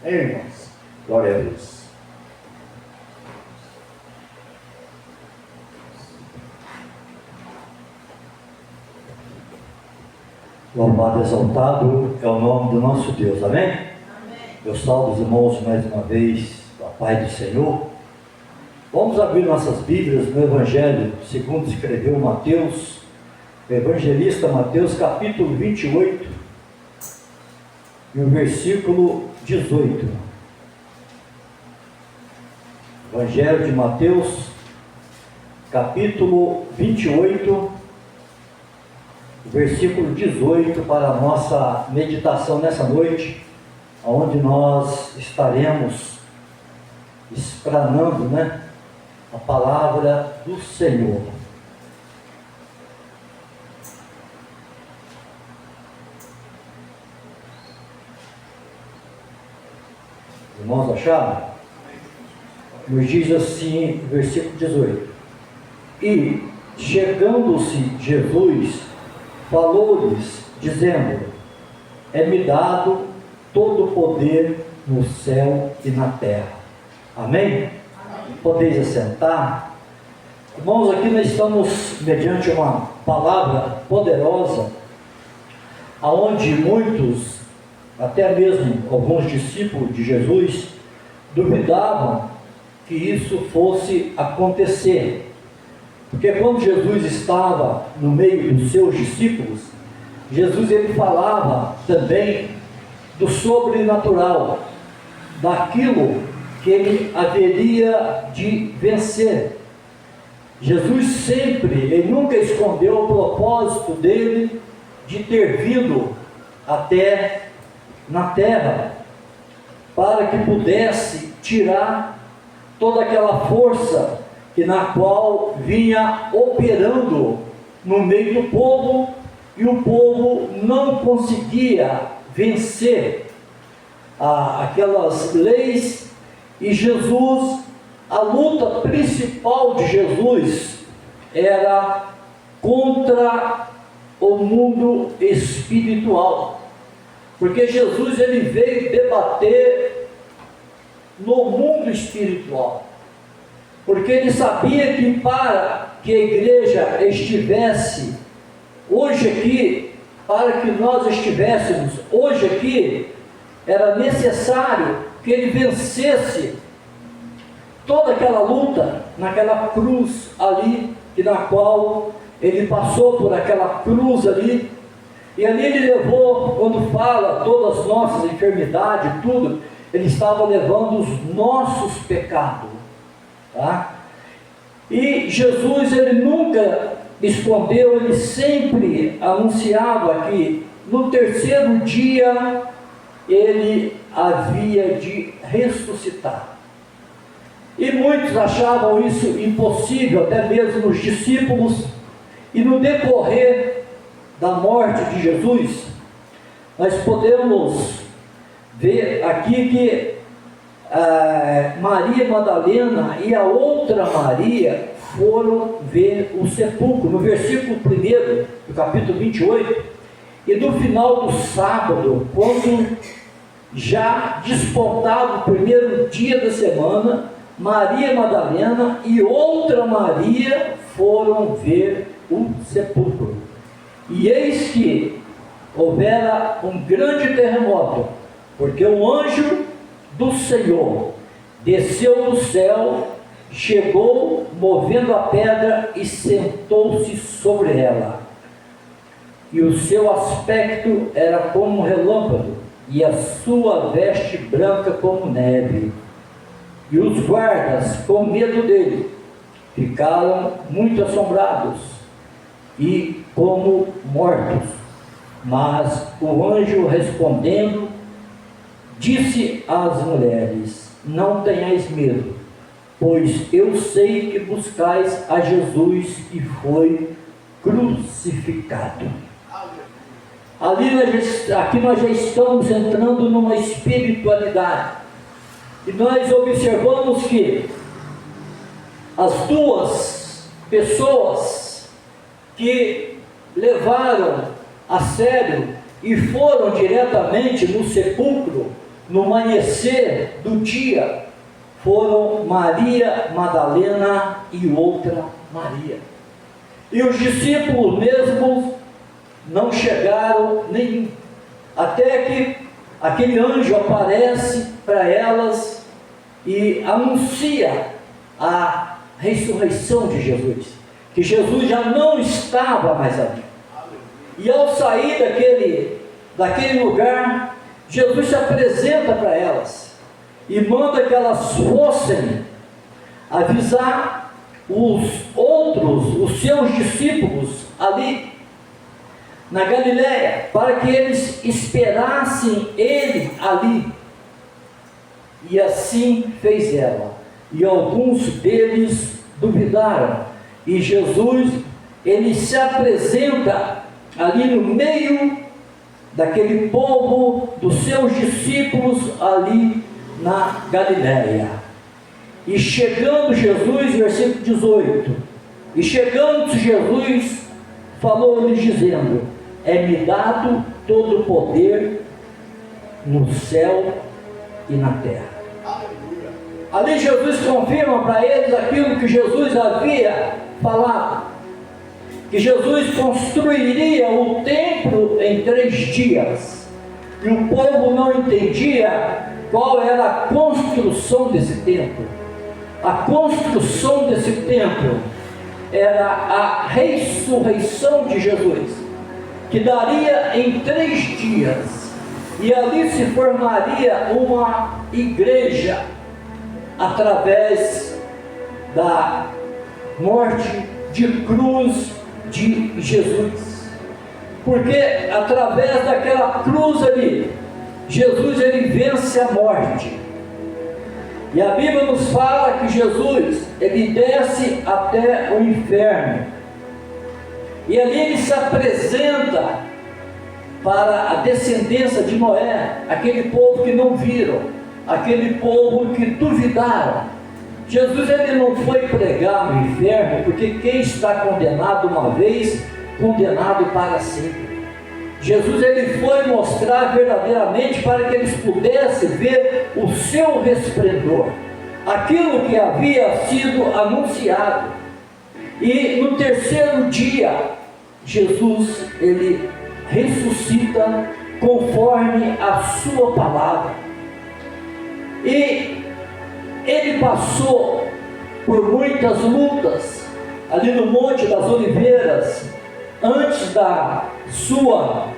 Irmãos, glória a Deus. Louvado e exaltado é o nome do nosso Deus, amém? Amém. Eu salvo os irmãos mais uma vez, a paz do Senhor. Vamos abrir nossas Bíblias no Evangelho, segundo escreveu Mateus, o evangelista Mateus, capítulo 28, e o versículo 18. Evangelho de Mateus, capítulo 28, versículo 18, para a nossa meditação nessa noite, onde nós estaremos explanando, a palavra do Senhor. Irmãos, acharam? Nos diz assim, versículo 18: E, chegando-se Jesus, falou-lhes, dizendo: É-me dado todo o poder no céu e na terra. Amém? Amém. Podeis assentar. Irmãos, aqui nós estamos mediante uma palavra poderosa, aonde muitos, até mesmo alguns discípulos de Jesus, duvidavam que isso fosse acontecer. Porque quando Jesus estava no meio dos seus discípulos, Jesus ele falava também do sobrenatural, daquilo que ele haveria de vencer. Jesus sempre, ele nunca escondeu o propósito dele de ter vindo até na terra, para que pudesse tirar toda aquela força na qual vinha operando no meio do povo, e o povo não conseguia vencer aquelas leis. E Jesus, a luta principal de Jesus era contra o mundo espiritual, porque Jesus ele veio debater no mundo espiritual, porque ele sabia que para que a igreja estivesse hoje aqui, para que nós estivéssemos hoje aqui, era necessário que ele vencesse toda aquela luta naquela cruz ali, na qual ele passou por aquela cruz ali, e ali ele levou, quando fala todas as nossas enfermidades, tudo, ele estava levando os nossos pecados. E Jesus ele nunca escondeu, ele sempre anunciava que no terceiro dia ele havia de ressuscitar. E muitos achavam isso impossível, até mesmo os discípulos. E no decorrer da morte de Jesus, nós podemos ver aqui que Maria Madalena e a outra Maria foram ver o sepulcro, no versículo 1 do capítulo 28, e no final do sábado, quando já despontava o primeiro dia da semana, Maria Madalena e outra Maria foram ver o sepulcro. E eis que houvera um grande terremoto, porque um anjo do Senhor desceu do céu, chegou movendo a pedra e sentou-se sobre ela. E o seu aspecto era como um relâmpago, e a sua veste branca como neve. E os guardas, com medo dele, ficaram muito assombrados e como mortos. Mas o anjo, respondendo, disse às mulheres: Não tenhais medo, pois eu sei que buscais a Jesus que foi crucificado. Aqui nós já estamos entrando numa espiritualidade, e nós observamos que as duas pessoas que levaram a sério e foram diretamente no sepulcro no amanhecer do dia, foram Maria Madalena e outra Maria. E os discípulos mesmos não chegaram nenhum, até que aquele anjo aparece para elas e anuncia a ressurreição de Jesus, que Jesus já não estava mais ali. E ao sair daquele lugar, Jesus se apresenta para elas e manda que elas fossem avisar os seus discípulos ali na Galileia, para que eles esperassem ele ali. E assim fez ela, e alguns deles duvidaram, e Jesus, ele se apresenta ali no meio daquele povo, dos seus discípulos ali na Galileia. E chegando Jesus, versículo 18, e chegando Jesus, falou-lhes dizendo: é-me dado todo o poder no céu e na terra. Aleluia. Ali Jesus confirma para eles aquilo que Jesus havia falado, que Jesus construiria o templo em 3 dias, e o povo não entendia qual era a construção desse templo. A construção desse templo era a ressurreição de Jesus, que daria em 3 dias, e ali se formaria uma igreja através da morte de cruz de Jesus, porque através daquela cruz ali, Jesus ele vence a morte. E a Bíblia nos fala que Jesus ele desce até o inferno, e ali ele se apresenta para a descendência de Noé, aquele povo que não viram, aquele povo que duvidaram. Jesus ele não foi pregar no inferno, porque quem está condenado uma vez, condenado para sempre. Jesus ele foi mostrar verdadeiramente para que eles pudessem ver o seu resplendor, aquilo que havia sido anunciado. E no 3º dia, Jesus ele ressuscita conforme a sua palavra. E ele passou por muitas lutas ali no Monte das Oliveiras, antes da sua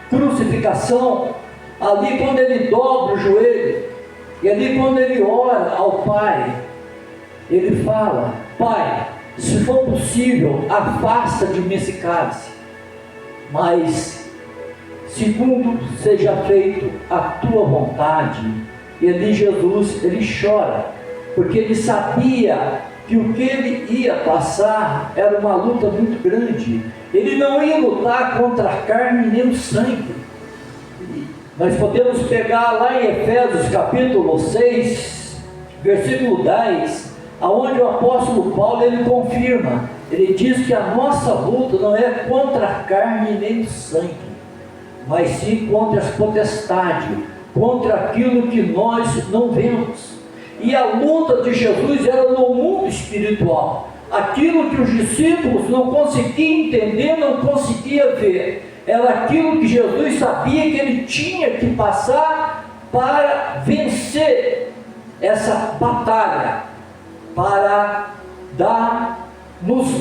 crucificação, ali quando ele dobra o joelho, e ali quando ele ora ao Pai, ele fala: Pai, se for possível, afasta de mim esse cálice, mas segundo seja feito a tua vontade. E ali Jesus, ele chora, porque ele sabia que o que ele ia passar era uma luta muito grande. Ele não ia lutar contra a carne nem o sangue. Nós podemos pegar lá em Efésios capítulo 6, versículo 10, aonde o apóstolo Paulo ele confirma, ele diz que a nossa luta não é contra a carne nem o sangue, mas sim contra as potestades, contra aquilo que nós não vemos. E a luta de Jesus era no mundo espiritual, aquilo que os discípulos não conseguiam entender, não conseguiam ver, era aquilo que Jesus sabia que ele tinha que passar para vencer essa batalha, para nos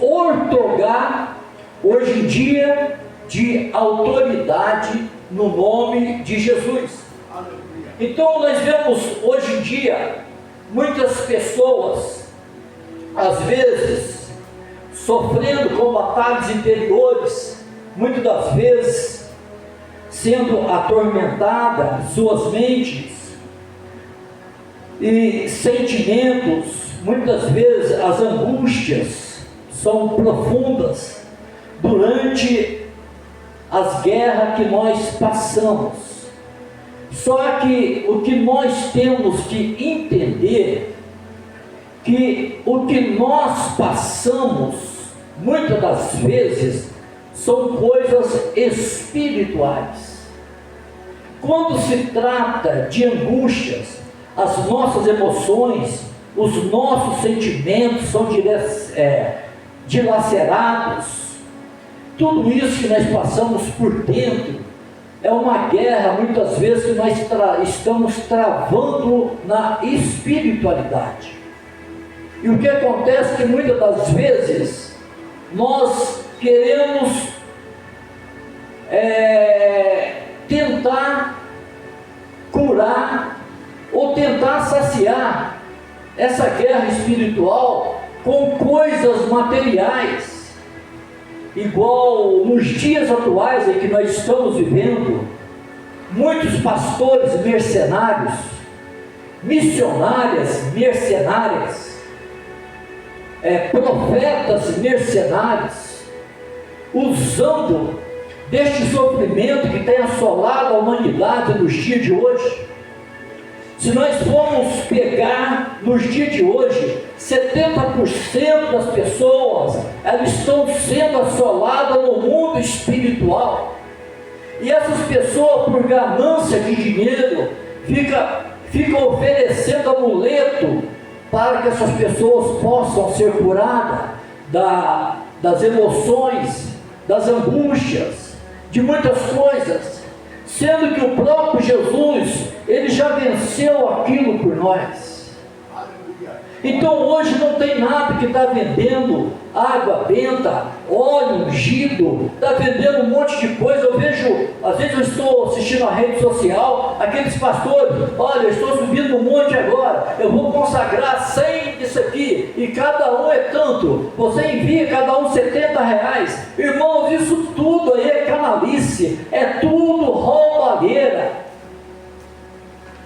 outorgar hoje em dia de autoridade no nome de Jesus. Então nós vemos hoje em dia muitas pessoas, às vezes, sofrendo com batalhas interiores, muitas das vezes sendo atormentadas suas mentes e sentimentos. Muitas vezes as angústias são profundas durante as guerras que nós passamos. Só que o que nós temos que entender, que o que nós passamos, muitas das vezes, são coisas espirituais. quando se trata de angústias, as nossas emoções, os nossos sentimentos são dilacerados. Tudo isso que nós passamos por dentro é uma guerra, muitas vezes, que nós estamos travando na espiritualidade. E o que acontece é que muitas das vezes nós queremos tentar curar ou tentar saciar essa guerra espiritual com coisas materiais. Igual nos dias atuais em que nós estamos vivendo, muitos pastores mercenários, missionárias mercenárias, profetas mercenários, usando deste sofrimento que tem assolado a humanidade nos dias de hoje. Se nós formos pegar nos dias de hoje, 70% das pessoas, elas estão sendo assoladas no mundo espiritual. E essas pessoas, por ganância de dinheiro, ficam oferecendo amuleto para que essas pessoas possam ser curadas das emoções, das angústias, de muitas coisas, sendo que o próprio Jesus, ele já venceu aquilo por nós. Então hoje não tem nada que está vendendo água benta, óleo ungido, está vendendo um monte de coisa. Eu vejo, às vezes eu estou assistindo a rede social, aqueles pastores, olha, eu estou subindo no monte agora, eu vou consagrar 100 disso aqui, e cada um é tanto, você envia cada um R$70. Irmãos, isso tudo aí é canalice, é tudo roubalheira.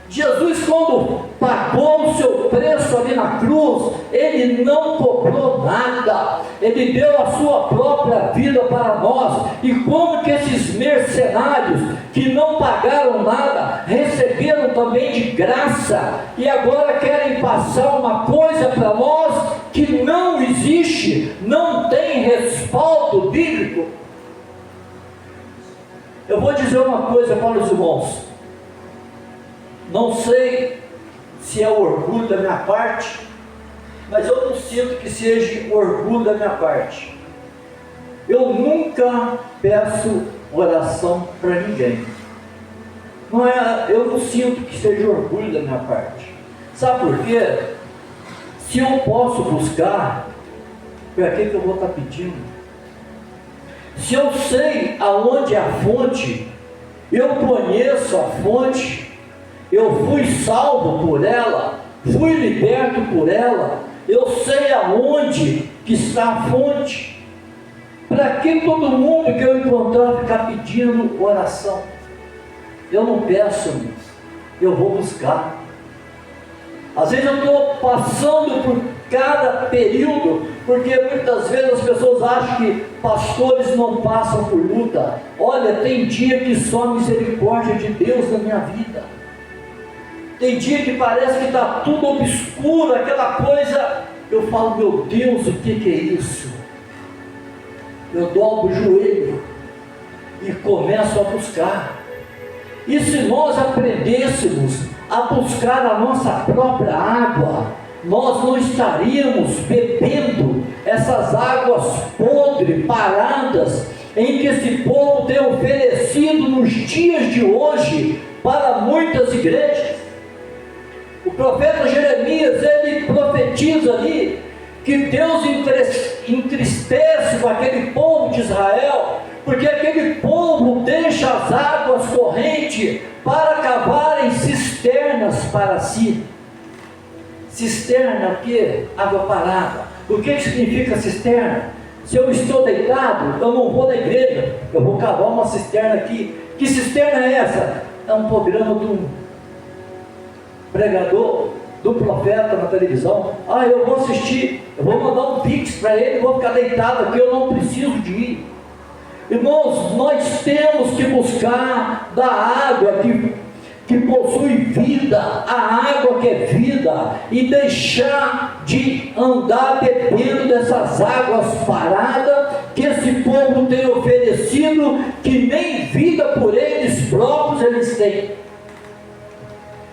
Jesus, quando pagou o seu preço ali na cruz, ele não cobrou nada, ele deu a sua própria vida para nós. E como que esses mercenários que não pagaram nada, receberam também de graça, e agora querem passar uma coisa para nós que não existe, não tem respaldo bíblico? Eu vou dizer uma coisa para os irmãos. Não sei se é orgulho da minha parte, mas eu não sinto que seja orgulho da minha parte. Eu nunca peço oração para ninguém. Eu não sinto que seja orgulho da minha parte. Sabe por quê? Se eu posso buscar, para que eu vou estar pedindo? Se eu sei aonde é a fonte, eu conheço a fonte, eu fui salvo por ela, fui liberto por ela, eu sei aonde que está a fonte. Para que todo mundo que eu encontrar ficar pedindo oração? Eu não peço, eu vou buscar. Às vezes eu estou passando por cada período, porque muitas vezes as pessoas acham que pastores não passam por luta. Olha, tem dia que só a misericórdia de Deus na minha vida. Tem dia que parece que está tudo obscuro, aquela coisa. Eu falo, meu Deus, o que é isso? Eu dobro o joelho e começo a buscar. E se nós aprendêssemos a buscar a nossa própria água, nós não estaríamos bebendo essas águas podres, paradas, em que esse povo tem oferecido nos dias de hoje para muitas igrejas. O profeta Jeremias, ele profetiza ali que Deus entristece com aquele povo de Israel, porque aquele povo deixa as águas correntes para cavarem cisternas para si. Cisterna o quê? Água parada. O que significa cisterna? Se eu estou deitado, eu não vou na igreja, eu vou cavar uma cisterna aqui. Que cisterna é essa? É um programa de um pregador, do profeta na televisão. Eu vou assistir, eu vou mandar um pix para ele, vou ficar deitado aqui, eu não preciso de ir. Irmãos, nós temos que buscar da água que possui vida, a água que é vida, e deixar de andar bebendo dessas águas paradas que esse povo tem oferecido, que nem vida por eles próprios eles têm.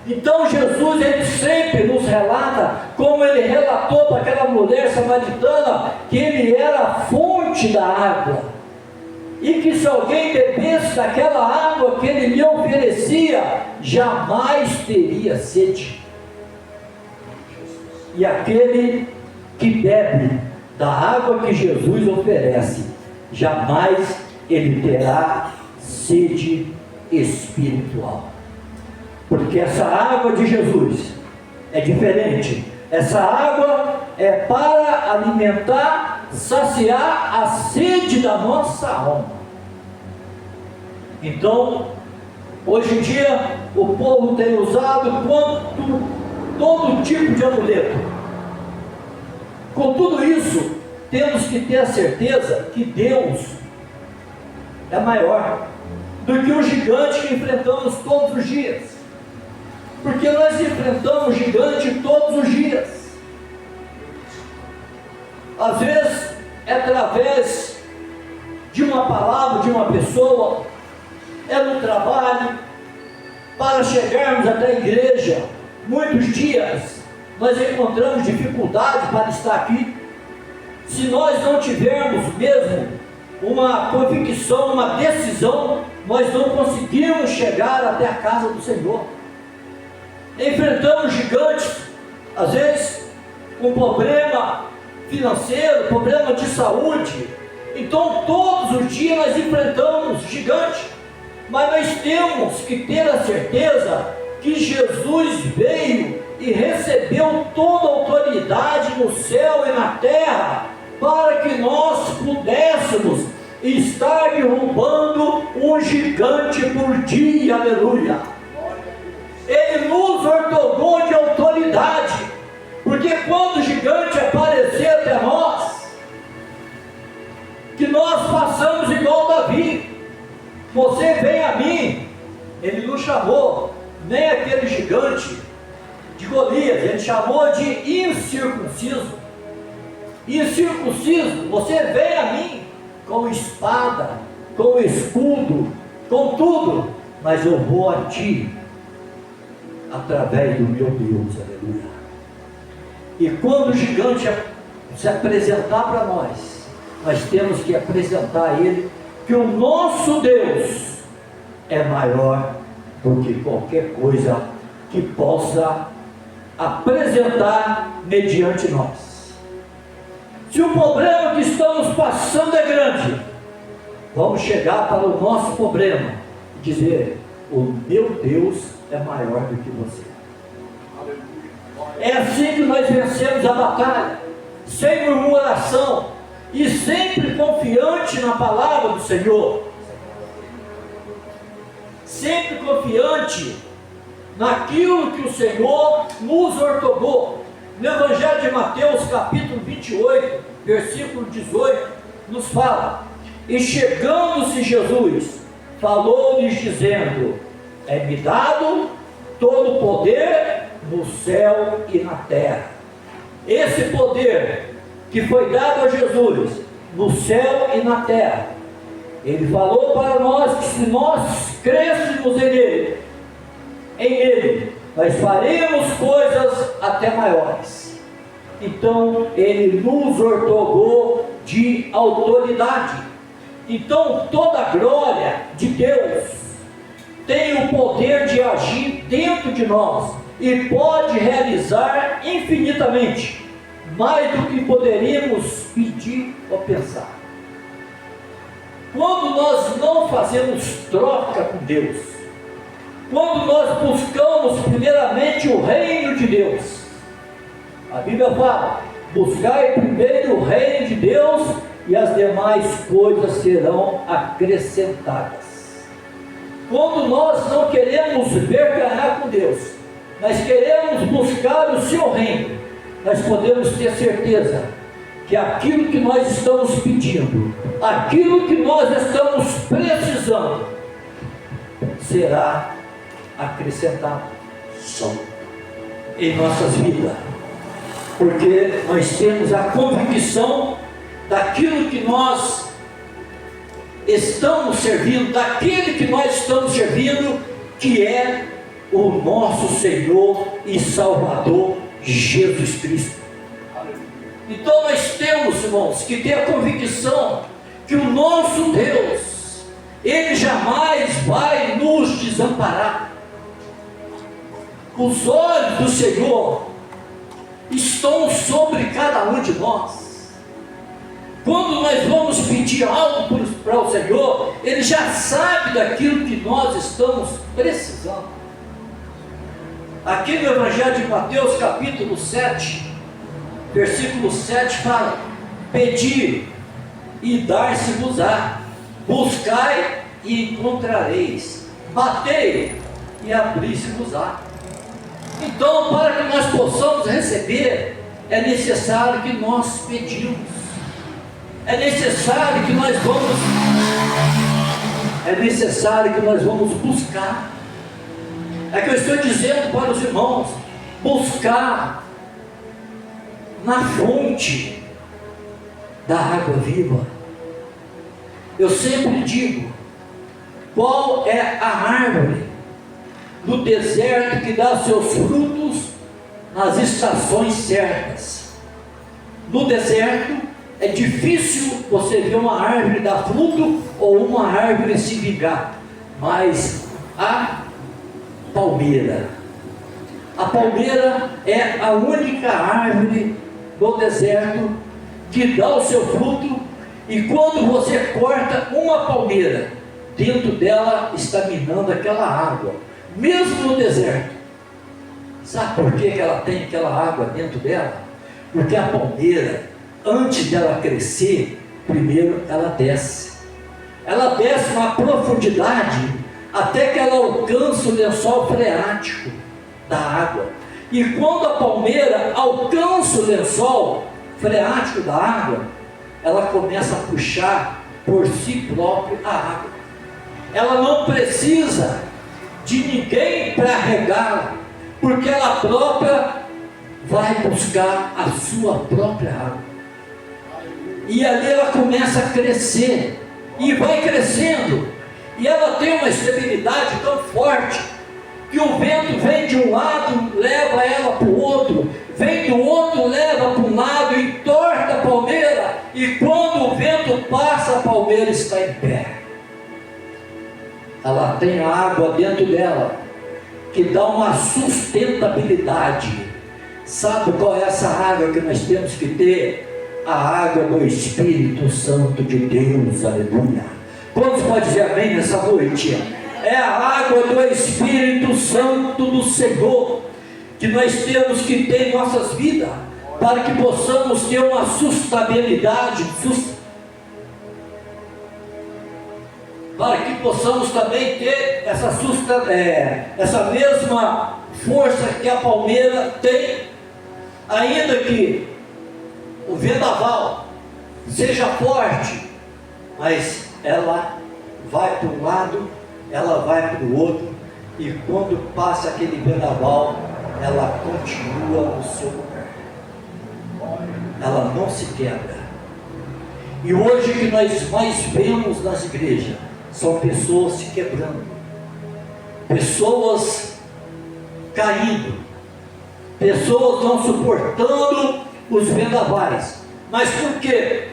Então Jesus, ele sempre nos relata, como ele relatou para aquela mulher samaritana, que ele era a fonte da água, e que se alguém bebesse daquela água que ele lhe oferecia, jamais teria sede. E aquele que bebe da água que Jesus oferece, jamais ele terá sede espiritual. Porque essa água de Jesus é diferente. Essa água é para alimentar, saciar a sede da nossa alma. Então, hoje em dia, o povo tem usado todo tipo de amuleto. Com tudo isso, temos que ter a certeza que Deus é maior do que o gigante que enfrentamos todos os dias. Porque nós enfrentamos gigante todos os dias. Às vezes é através de uma palavra, de uma pessoa, é no trabalho, para chegarmos até a igreja. Muitos dias nós encontramos dificuldade para estar aqui. Se nós não tivermos mesmo uma convicção, uma decisão, nós não conseguimos chegar até a casa do Senhor. Enfrentamos gigantes, às vezes com problema financeiro, problema de saúde. Então todos os dias nós enfrentamos gigantes, mas nós temos que ter a certeza que Jesus veio e recebeu toda a autoridade no céu e na terra, para que nós pudéssemos estar derrubando um gigante por dia. Aleluia! Ele nos ortogou de autoridade, porque quando o gigante aparecer até nós, que nós façamos igual Davi. Você vem a mim. Ele não chamou nem aquele gigante de Golias, ele chamou de incircunciso. Incircunciso, você vem a mim com espada, com escudo, com tudo, mas eu vou a ti através do meu Deus. Aleluia. E quando o gigante se apresentar para nós, nós temos que apresentar a ele que o nosso Deus é maior do que qualquer coisa que possa apresentar mediante nós. Se o problema que estamos passando é grande, vamos chegar para o nosso problema e dizer: o meu Deus é maior do que você. É assim que nós vencemos a batalha, sem murmuração e sempre confiante na palavra do Senhor, sempre confiante naquilo que o Senhor nos ortogou. No Evangelho de Mateus, capítulo 28, versículo 18, nos fala: e chegando-se Jesus, falou-lhes dizendo: é-me dado todo o poder no céu e na terra. Esse poder que foi dado a Jesus no céu e na terra, ele falou para nós que se nós crêssemos em ele, nós faremos coisas até maiores. Então ele nos ortogou de autoridade. Então toda a glória de Deus tem o poder de agir dentro de nós e pode realizar infinitamente mais do que poderíamos pedir ou pensar. Quando nós não fazemos troca com Deus, quando nós buscamos primeiramente o reino de Deus, a Bíblia fala: buscai primeiro o reino de Deus e as demais coisas serão acrescentadas. Quando nós não queremos ganhar com Deus, nós queremos buscar o seu reino, nós podemos ter certeza que aquilo que nós estamos pedindo, aquilo que nós estamos precisando, será acrescentado. acrescentar em nossas vidas, porque nós temos a convicção daquilo que nós estamos servindo, daquele que nós estamos servindo, que é o nosso Senhor e Salvador Jesus Cristo. Então nós temos, irmãos, que ter a convicção que o nosso Deus, Ele jamais vai nos desamparar. Os olhos do Senhor estão sobre cada um de nós. Quando nós vamos pedir algo para o Senhor, Ele já sabe daquilo que nós estamos precisando. Aqui no Evangelho de Mateus, capítulo 7, versículo 7 fala: pedi e dar-se-vos-á, buscai e encontrareis, batei e abrir-se-vos-á. Então, para que nós possamos receber, é necessário que nós pedimos, é necessário que nós vamos buscar. É que eu estou dizendo para os irmãos, buscar na fonte da água viva. Eu sempre digo, qual é a árvore do deserto que dá seus frutos nas estações certas? No deserto é difícil você ver uma árvore dar fruto ou uma árvore se vingar, mas a palmeira é a única árvore do deserto que dá o seu fruto, e quando você corta uma palmeira, dentro dela está minando aquela água, mesmo no deserto. Sabe por que ela tem aquela água dentro dela? Porque a palmeira, antes dela crescer, primeiro ela desce uma profundidade até que ela alcança o lençol freático da água. E quando a palmeira alcança o lençol freático da água, ela começa a puxar por si própria a água. Ela não precisa de ninguém para regá-la, porque ela própria vai buscar a sua própria água. E ali ela começa a crescer, e vai crescendo, e ela tem uma estabilidade tão forte, que o vento vem de um lado, leva ela para o outro, vem do outro, leva para um lado, entorta a palmeira, e quando o vento passa, a palmeira está em pé. Ela tem a água dentro dela, que dá uma sustentabilidade. Sabe qual é essa água que nós temos que ter? A água do Espírito Santo de Deus, aleluia. Quantos podem dizer amém nessa noite? É a água do Espírito Santo do Senhor que nós temos que ter em nossas vidas, para que possamos ter uma sustentabilidade, para que possamos também ter essa mesma força que a palmeira tem, ainda que o vendaval seja forte, mas ela vai para um lado, ela vai para o outro, e quando passa aquele vendaval, ela continua no seu lugar, ela não se quebra. E hoje o que nós mais vemos nas igrejas são pessoas se quebrando, pessoas caindo, pessoas não suportando os vendavais. Mas por quê?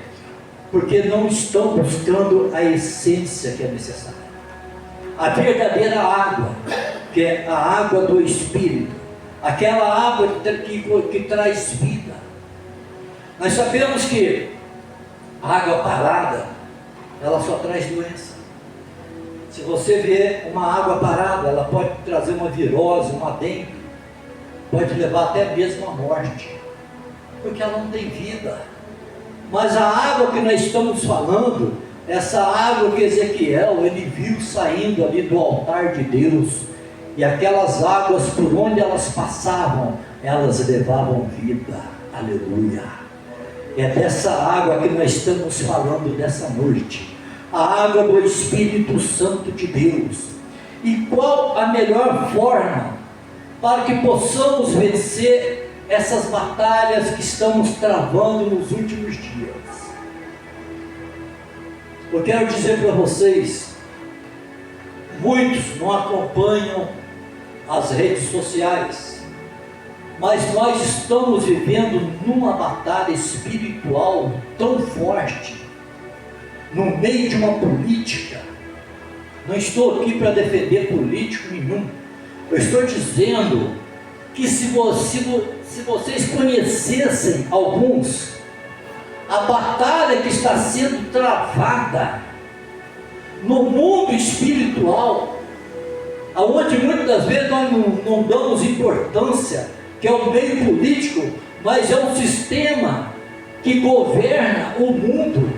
Porque não estão buscando a essência que é necessária, a verdadeira água, que é a água do Espírito, aquela água que traz vida. Nós sabemos que a água parada, ela só traz doença. Se você vê uma água parada, ela pode trazer uma virose, uma dengue, pode levar até mesmo à morte, porque ela não tem vida. Mas a água que nós estamos falando, essa água que Ezequiel, ele viu saindo ali do altar de Deus, e aquelas águas, por onde elas passavam, elas levavam vida, aleluia. É dessa água que nós estamos falando dessa noite, a água do Espírito Santo de Deus. e qual a melhor forma para que possamos vencer essas batalhas que estamos travando nos últimos dias. Eu quero dizer para vocês, muitos não acompanham as redes sociais, mas nós estamos vivendo numa batalha espiritual tão forte, no meio de uma política. Não estou aqui para defender político nenhum, eu estou dizendo que se vocês conhecessem alguns, a batalha que está sendo travada no mundo espiritual, aonde muitas das vezes nós não damos importância, que é o meio político, mas é um sistema que governa o mundo,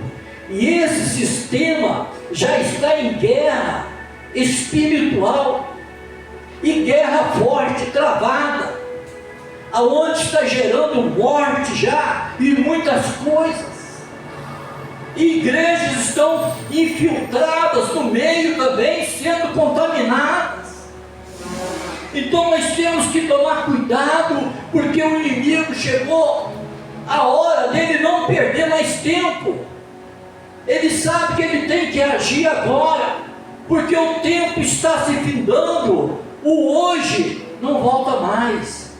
e esse sistema já está em guerra espiritual, e guerra forte, travada, aonde está gerando morte já, e muitas coisas. Igrejas estão infiltradas no meio também, sendo contaminadas. Então nós temos que tomar cuidado, porque o inimigo chegou a hora dele não perder mais tempo. Ele sabe que ele tem que agir agora, porque o tempo está se findando, o hoje não volta mais.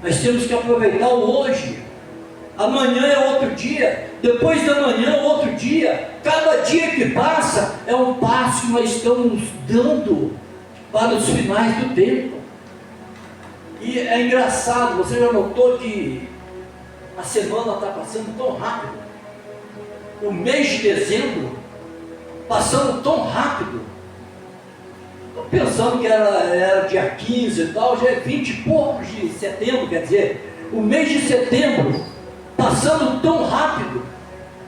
Nós temos que aproveitar o hoje. Amanhã é outro dia, depois da manhã é outro dia. Cada dia que passa é um passo que nós estamos dando para os finais do tempo. E é engraçado, você já notou que a semana está passando tão rápido? O mês de dezembro passando tão rápido. Estou pensando que era dia 15 e tal, já é 20 e poucos de setembro, quer dizer, o mês de setembro passando tão rápido.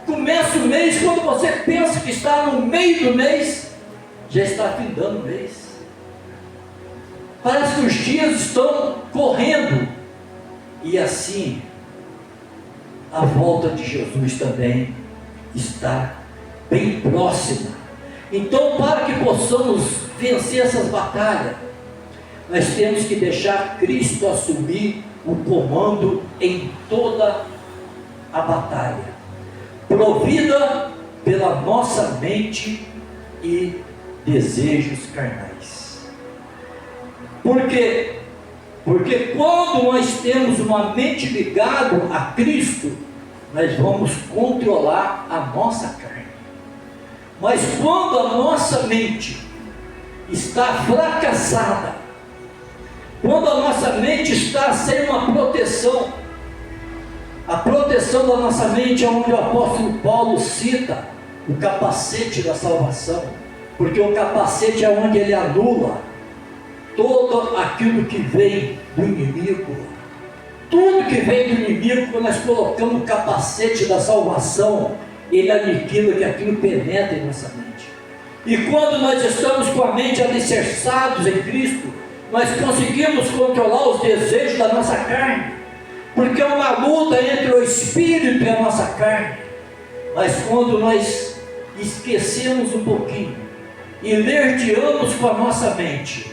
Começa o mês, quando você pensa que está no meio do mês, já está findando o mês. Parece que os dias estão correndo. E assim, a volta de Jesus também está bem próxima. Então, para que possamos vencer essas batalhas, nós temos que deixar Cristo assumir o comando em toda a batalha, provida pela nossa mente e desejos carnais. Por quê? Porque quando nós temos uma mente ligada a Cristo, nós vamos controlar a nossa carne. Mas quando a nossa mente está fracassada, quando a nossa mente está sem uma proteção, a proteção da nossa mente é onde o apóstolo Paulo cita o capacete da salvação, porque o capacete é onde ele anula todo aquilo que vem do inimigo. Tudo que vem do inimigo, quando nós colocamos o capacete da salvação, ele aniquila que aquilo penetra em nossa mente. E quando nós estamos com a mente alicerçados em Cristo, nós conseguimos controlar os desejos da nossa carne, porque é uma luta entre o Espírito e a nossa carne. Mas quando nós esquecemos um pouquinho e lerdeamos com a nossa mente,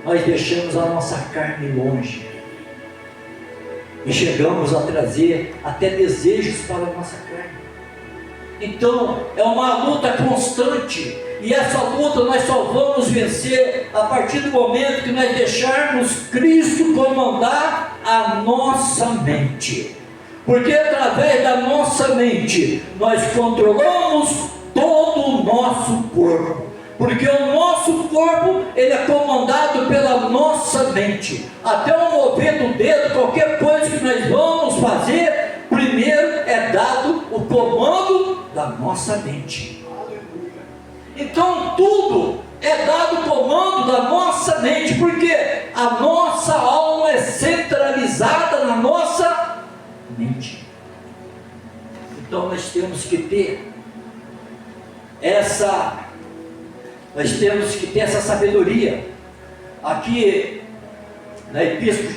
nós deixamos a nossa carne longe e chegamos a trazer até desejos para a nossa carne. Então é uma luta constante, e essa luta nós só vamos vencer a partir do momento que nós deixarmos Cristo comandar a nossa mente, porque através da nossa mente nós controlamos todo o nosso corpo, porque o nosso corpo ele é comandado pela nossa mente. Até o mover do dedo, qualquer coisa que nós vamos fazer, primeiro é dado o comando da nossa mente. Então tudo é dado o comando da nossa mente, porque a nossa alma é centralizada na nossa mente. Então nós temos que ter essa sabedoria. Aqui na Epístola de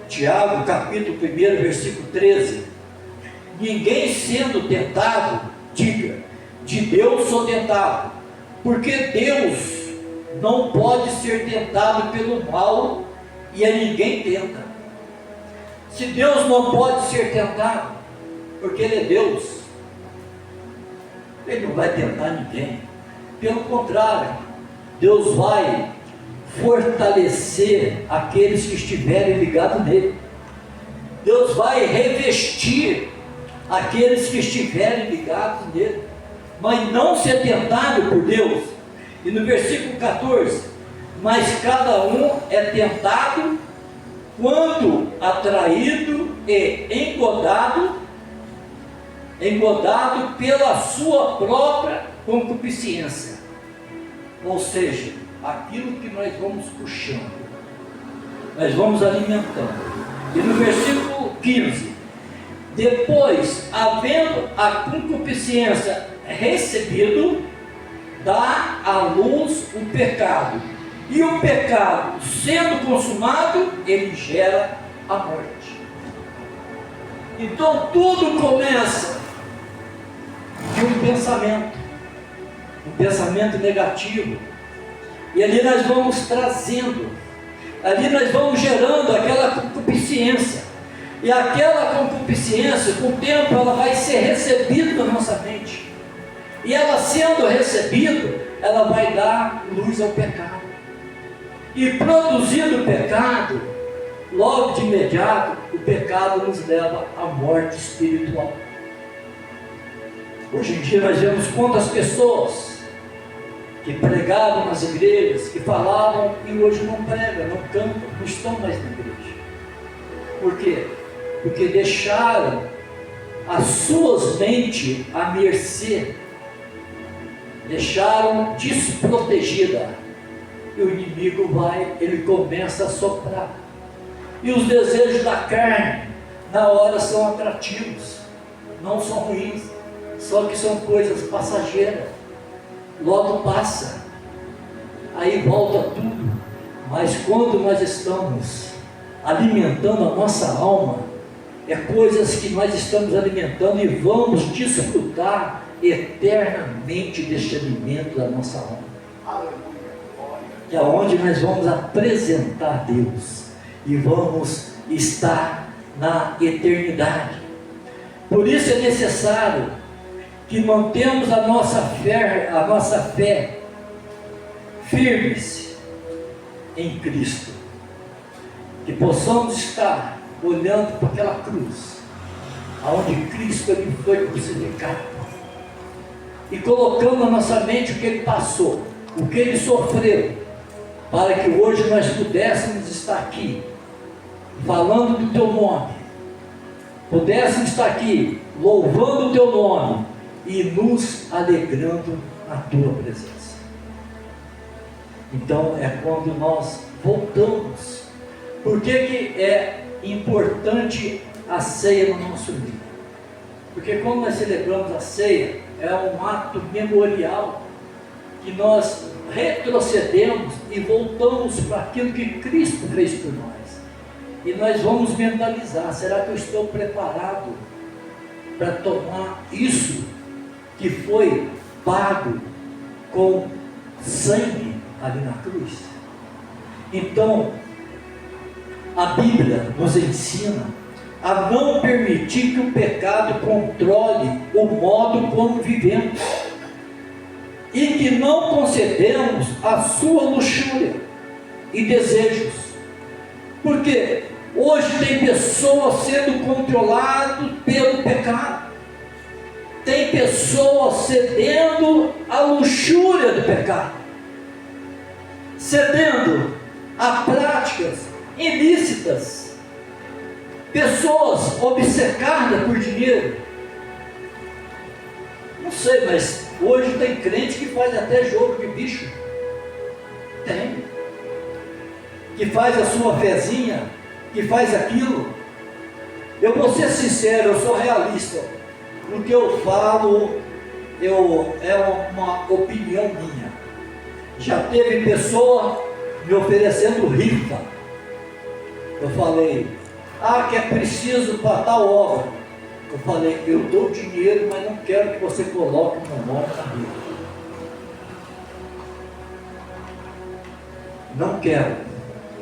Tiago, capítulo 1, versículo 13: ninguém sendo tentado, diga, de Deus sou tentado, Porque Deus não pode ser tentado pelo mal e a ninguém tenta. Se Deus não pode ser tentado, porque Ele é Deus, Ele não vai tentar ninguém. Pelo contrário, Deus vai fortalecer aqueles que estiverem ligados nele. Deus vai revestir aqueles que estiverem ligados nele, mas não ser tentado por Deus. E no versículo 14, mas cada um é tentado quando atraído e engodado pela sua própria concupiscência. Ou seja, aquilo que nós vamos puxando, nós vamos alimentando. E no versículo 15, depois, havendo a concupiscência recebido, dá à luz o pecado. E o pecado, sendo consumado, ele gera a morte. Então tudo começa de um pensamento negativo. E ali nós vamos trazendo, ali nós vamos gerando aquela concupiscência. E aquela concupiscência, com o tempo, ela vai ser recebida na nossa mente. E ela sendo recebida, ela vai dar luz ao pecado. E produzindo o pecado, logo de imediato, o pecado nos leva à morte espiritual. Hoje em dia nós vemos quantas pessoas que pregavam nas igrejas, que falavam e hoje não pregam, não cantam, não estão mais na igreja. Por quê? Porque deixaram as suas mentes à mercê, deixaram desprotegida, e o inimigo ele começa a soprar, e os desejos da carne na hora são atrativos, não são ruins, só que são coisas passageiras, logo passa, aí volta tudo. Mas quando nós estamos alimentando a nossa alma, é coisas que nós estamos alimentando e vamos desfrutar eternamente deste alimento da nossa alma. Que é onde nós vamos apresentar Deus e vamos estar na eternidade. Por isso é necessário que mantemos a nossa fé firmes em Cristo, que possamos estar olhando para aquela cruz, aonde Cristo ele foi crucificado, e colocando na nossa mente o que ele passou, o que ele sofreu, para que hoje nós pudéssemos estar aqui, falando do teu nome, pudéssemos estar aqui, louvando o teu nome, e nos alegrando na tua presença. Então é quando nós voltamos. Por que é importante a ceia no nosso meio? Porque quando nós celebramos a ceia, é um ato memorial, que nós retrocedemos e voltamos para aquilo que Cristo fez por nós. E nós vamos mentalizar: será que eu estou preparado para tomar isso que foi pago com sangue ali na cruz? Então, a Bíblia nos ensina a não permitir que o pecado controle o modo como vivemos, e que não concedemos a sua luxúria e desejos. Porque hoje tem pessoas sendo controladas pelo pecado, tem pessoas cedendo à luxúria do pecado, cedendo a práticas ilícitas, pessoas obcecadas por dinheiro. Não sei, mas hoje tem crente que faz até jogo de bicho. Tem. Que faz a sua fezinha, que faz aquilo. Eu vou ser sincero, eu sou realista. O que eu falo é uma opinião minha. Já teve pessoa me oferecendo rifa. Eu falei: que é preciso para tal obra. Eu falei: eu dou dinheiro, mas não quero que você coloque o meu nome na rifa. não quero,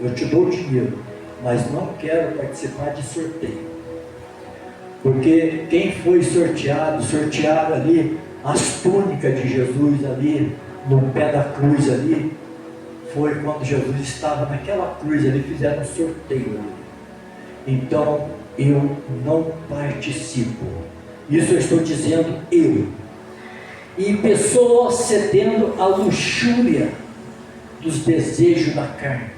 eu te dou dinheiro, mas não quero participar de sorteio. Porque quem foi sortearam ali as túnicas de Jesus ali, no pé da cruz ali, foi quando Jesus estava naquela cruz ali, fizeram um sorteio ali. Então, eu não participo. Isso eu estou dizendo eu. E pessoas cedendo à luxúria dos desejos da carne.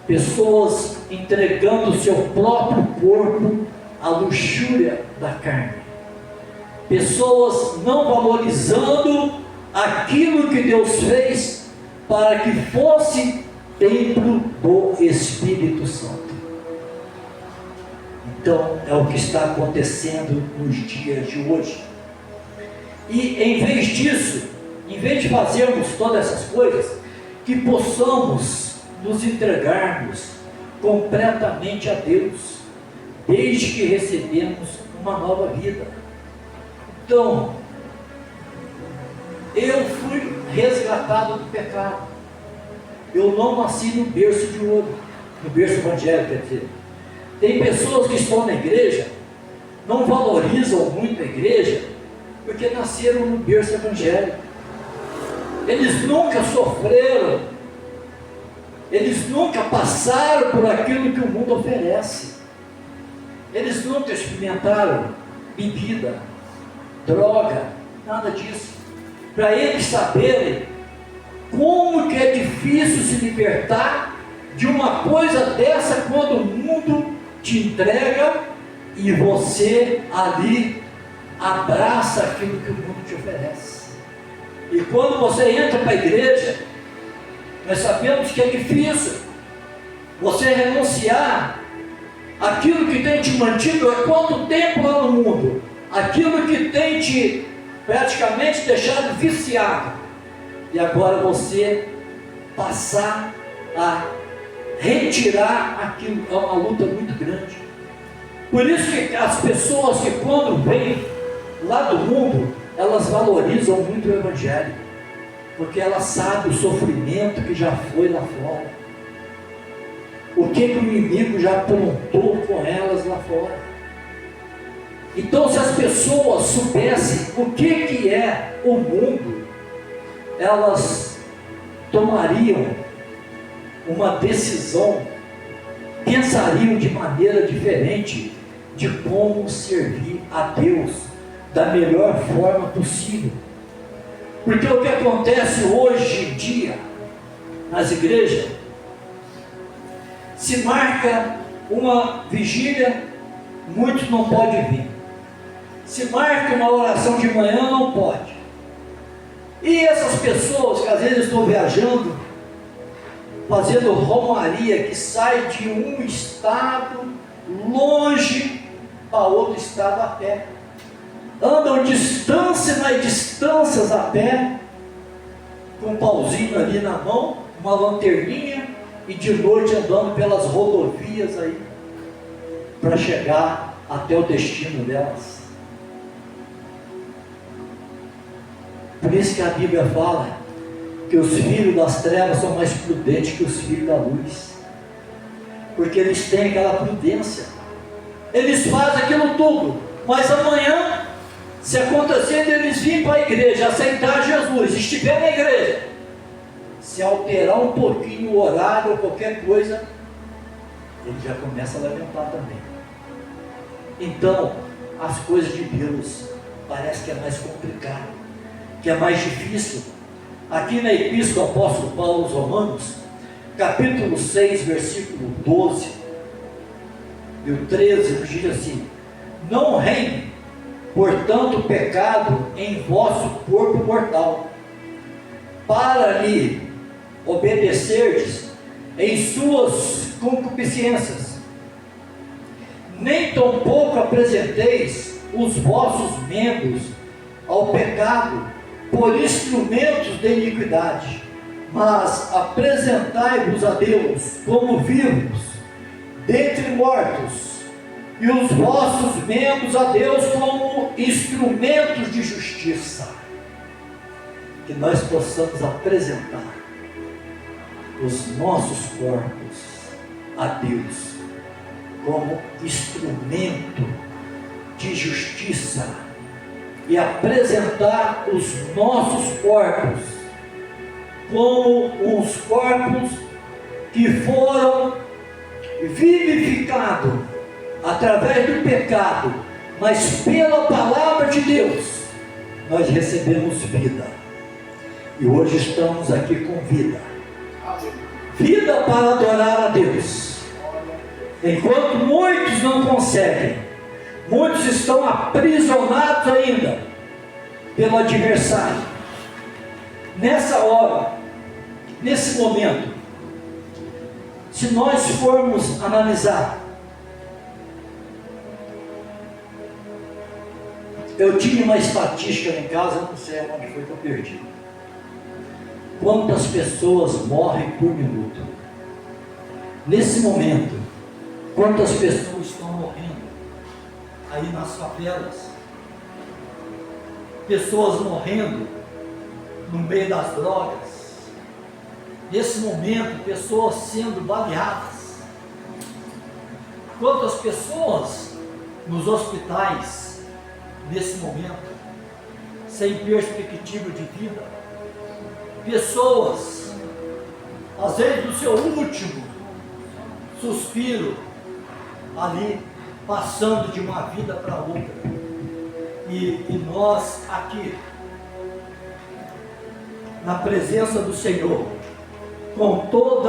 Pessoas entregando o seu próprio corpo à luxúria da carne. Pessoas não valorizando aquilo que Deus fez para que fosse templo do Espírito Santo. Então, é o que está acontecendo nos dias de hoje. E em vez disso, em vez de fazermos todas essas coisas, que possamos nos entregarmos completamente a Deus, desde que recebemos uma nova vida. Então, eu fui resgatado do pecado. Eu não nasci no berço de ouro, no berço evangélico, quer dizer. Tem pessoas que estão na igreja, não valorizam muito a igreja, porque nasceram no berço evangélico. Eles nunca sofreram, eles nunca passaram por aquilo que o mundo oferece. Eles nunca experimentaram bebida, droga, nada disso. Para eles saberem como que é difícil se libertar de uma coisa dessa quando o mundo te entrega e você ali abraça aquilo que o mundo te oferece. E quando você entra para a igreja, nós sabemos que é difícil você renunciar aquilo que tem te mantido há quanto tempo lá no mundo, aquilo que tem te praticamente deixado viciado, e agora você passar a retirar aquilo. É uma luta muito grande. Por isso que as pessoas que quando vêm lá do mundo, elas valorizam muito o Evangelho, porque elas sabem o sofrimento que já foi lá fora, o que o inimigo já aprontou com elas lá fora. Então, se as pessoas soubessem o que é o mundo, elas tomariam uma decisão, pensariam de maneira diferente de como servir a Deus da melhor forma possível. Porque o que acontece hoje em dia nas igrejas, se marca uma vigília, muitos não podem vir. Se marca uma oração de manhã, não pode. E essas pessoas que às vezes estão viajando, fazendo romaria, que sai de um estado longe para outro estado a pé, andam distância nas distâncias a pé, com um pauzinho ali na mão, uma lanterninha, e de noite andando pelas rodovias aí, para chegar até o destino delas. Por isso que a Bíblia fala que os filhos das trevas são mais prudentes que os filhos da luz, porque eles têm aquela prudência, eles fazem aquilo tudo, mas amanhã, se acontecer deles vir para a igreja, aceitar Jesus, estiver na igreja, se alterar um pouquinho o horário ou qualquer coisa, ele já começa a lamentar também. Então, as coisas de Deus parece que é mais complicado, que é mais difícil. Aqui na Epístola do Apóstolo Paulo aos Romanos, capítulo 6, versículo 12 e o 13, diz assim: não reine, portanto, o pecado em vosso corpo mortal, para lhe obedecerdes em suas concupiscências, nem tampouco apresenteis os vossos membros ao pecado por instrumentos de iniquidade, mas apresentai-vos a Deus como vivos dentre mortos, e os vossos membros a Deus como instrumentos de justiça. Que nós possamos apresentar os nossos corpos a Deus como instrumento de justiça e apresentar os nossos corpos como uns corpos que foram vivificados através do pecado, mas pela palavra de Deus nós recebemos vida, e hoje estamos aqui com vida, vida para adorar a Deus, enquanto muitos não conseguem, muitos estão aprisionados ainda pelo adversário. Nessa hora, nesse momento, se nós formos analisar, eu tinha uma estatística em casa, não sei onde foi que eu perdi. Quantas pessoas morrem por minuto? Nesse momento, quantas pessoas estão morrendo aí nas favelas? Pessoas morrendo no meio das drogas. Nesse momento, pessoas sendo baleadas. Quantas pessoas nos hospitais nesse momento, sem perspectiva de vida? Pessoas, às vezes, do seu último suspiro, ali, passando de uma vida para outra. E nós aqui, na presença do Senhor, com todo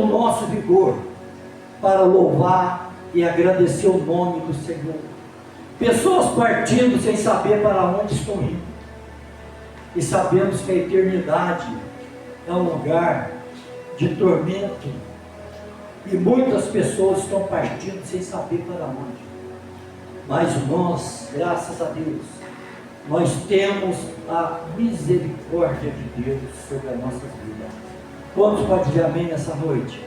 o nosso vigor, para louvar e agradecer o nome do Senhor. Pessoas partindo sem saber para onde estão indo, e sabemos que a eternidade é um lugar de tormento, e muitas pessoas estão partindo sem saber para onde. Mas nós, graças a Deus, nós temos a misericórdia de Deus sobre a nossa vida. Quantos podem dizer amém nessa noite?